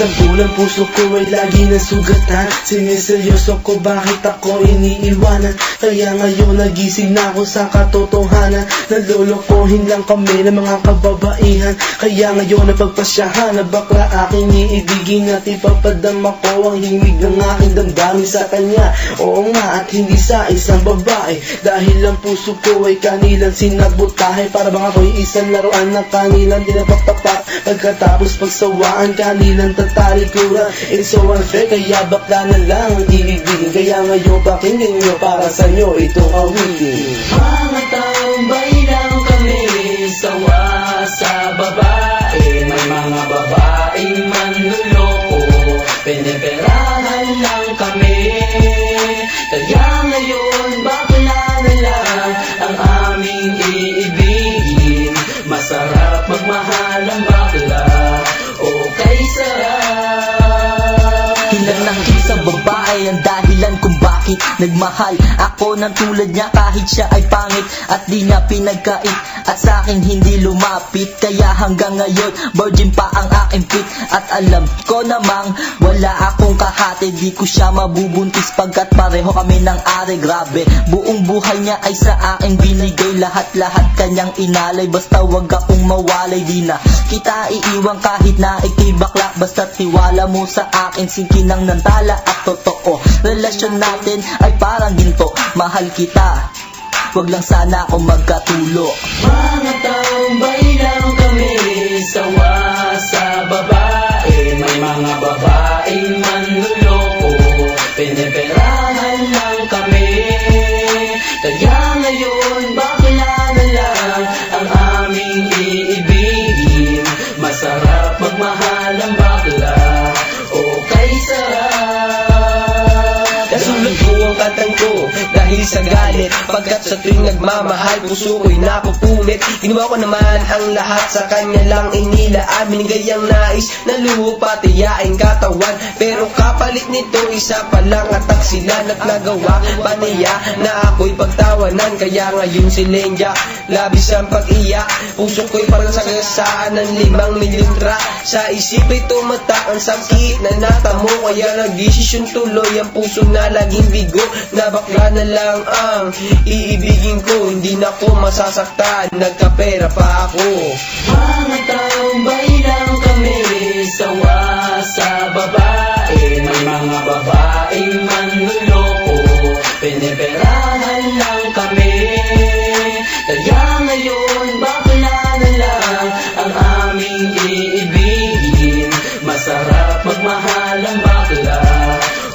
Sa bulan puso ko ay lagi nasugatan. Siniseryoso ko bakit ako iniiwanan. Kaya ngayon nagising na ako sa katotohanan. Nalolokohin lang kami ng mga kababaihan. Kaya ngayon napagpasyahan na bakla aking iibigin at ipapadama ko ang himig ng aking damdamin sa kanya. Oo nga, at hindi sa isang babae, dahil ang puso ko ay kanilang sinabotahe. Para bang ako'y isang laruan na kanilang tinapaktapak. Pagkatapos pagsawaan, kanilang tatalikuran. It's so unfair, kaya bakla na lang ang ibigin. Kaya ngayon pakinggan nyo, para sa inyo itong awitin. Mga tambay lang kami, sawa sa babae. May mga babaeng manluloko, piniperahan lang kami. Kaya ngayon bakla na lang ang aming iibigin. Masarap magmahal ang bakla, okay sarap. Ilan ng isang babae ang dahilan kung bakit nagmahal ako ng tulad niya kahit siya ay pangit at di niya pinagkait at sa akin hindi lumapit. Kaya hanggang ngayon virgin pa ang aking pit at alam ko namang wala akong kahati. Di ko siya mabubuntis pagkat pareho kami ng ari. Grabe, buong buhay niya ay sa akin binigay. Lahat-lahat kanyang inalay, basta wag akong mawalay. Di na kita iiwan kahit na ikay bakla, basta tiwala mo sa akin. Singkin ang nantala at totoo, relasyon natin ay parang ginto. Mahal kita, wag lang sana akong magkatulo. Mga tambay lang kami, sawa sa babae. May mga babaeng manluloko, piniperahan lang kami. Kaya ngayon bakla na lang ang aming iibigin. Masarap magmahal ang bakla, okay sarap. Nasulat ko ang kantang ko dahil sa galit, pagkat sa tuwing nagmamahal puso ko'y napupunit. Ginawa ko naman ang lahat, sa kanya lang inilaan. Binigay ang nais na luho pati yaing katawan, pero kapalit nito isa pa lang atak sila. At nagawa pa niya na ako'y pagtawanan. Kaya ngayon si Lenja labis ang pag-iyak. Puso ko'y parang sa gasaan ng 5 milyong tra. Sa isip ay tumatak ang sakit na natamo. Kaya nagdesisyon tuloy ang puso na laging bigo, na bakla na lang ang iibigin ko. Hindi na ko masasaktan, nagkapera pa ako. Mga tambay lang kami, sawa sa babae. May mga babaeng manluloko, piniperahan lang kami. Kaya ngayon bakla na lang ang aming iibigin. Masarap magmahal ang bakla,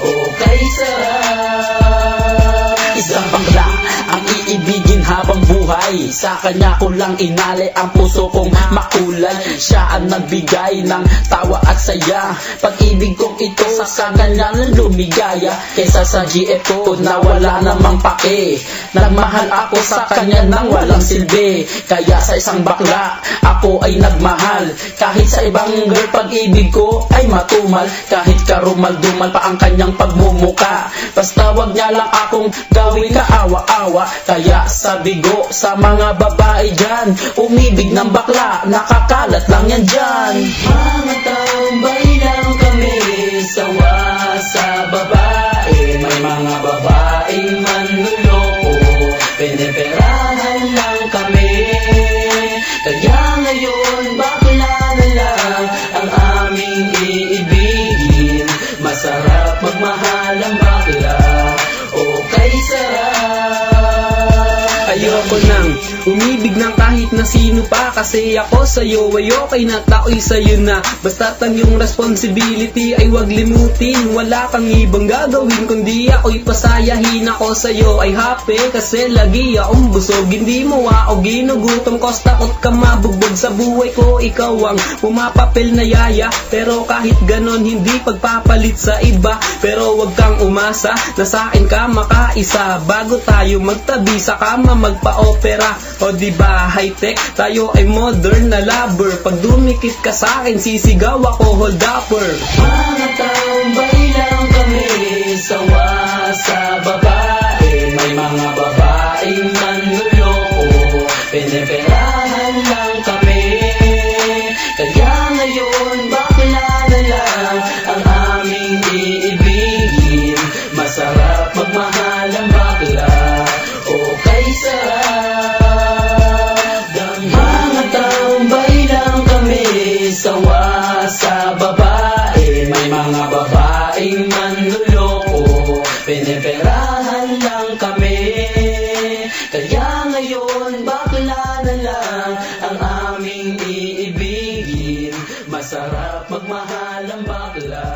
okay sarap. Isang bakla ang iibigin habang buhay. Sa kanya ko lang inalay ang puso kong makulay. Siya ang nagbigay ng tawa at saya. Pag-ibig kong ito sa kanya na lumigaya. Kesa sa GF ko na wala namang pake. Nagmahal ako sa kanya nang walang silbi. Kaya sa isang bakla ako ay nagmahal. Kahit sa ibang girl pag-ibig ko ay matumal. Kahit karumal-dumal pa ang kanyang pagmumuka, basta wag niya lang akong gawin kaawa-awa. Kaya sabi ko sa mga babae dyan, umibig ng bakla, nakakalat lang yan dyan. Mga tambay lang kami, sawa sa babae. May mga babaeng manluloko, piniperahan lang kami. Kaya ngayon bakla na lang ang aming iibigin. Masarap magmahal ang bakla, okay sarap. Ayoko nang umibig ng kahit na sino pa, kasi ako sa'yo ay okay na, tao'y sa'yo na. Basta't ang iyong responsibility ay wag limutin. Wala kang ibang gagawin kundi ako'y pasayahin. Ako sa'yo ay happy kasi lagi akong busog. Hindi mo ako ginugutom, cause takot ka mabugbog. Sa buhay ko ikaw ang pumapapil na yaya, pero kahit ganon hindi pagpapalit sa iba. Pero wag kang umasa na sa'kin ka makaisa. Bago tayo magtabi sa kama magpa-opera, o diba high-tech, tayo ay modern na lover. Pag dumikit ka sa'kin sisigaw ako hold upper. Mga tambay lang kami, sawa sa babae. May mga babaeng manluloko, piniperahan lang kami. Kaya ngayon bakla na lang Masarap magmahal ang bakla.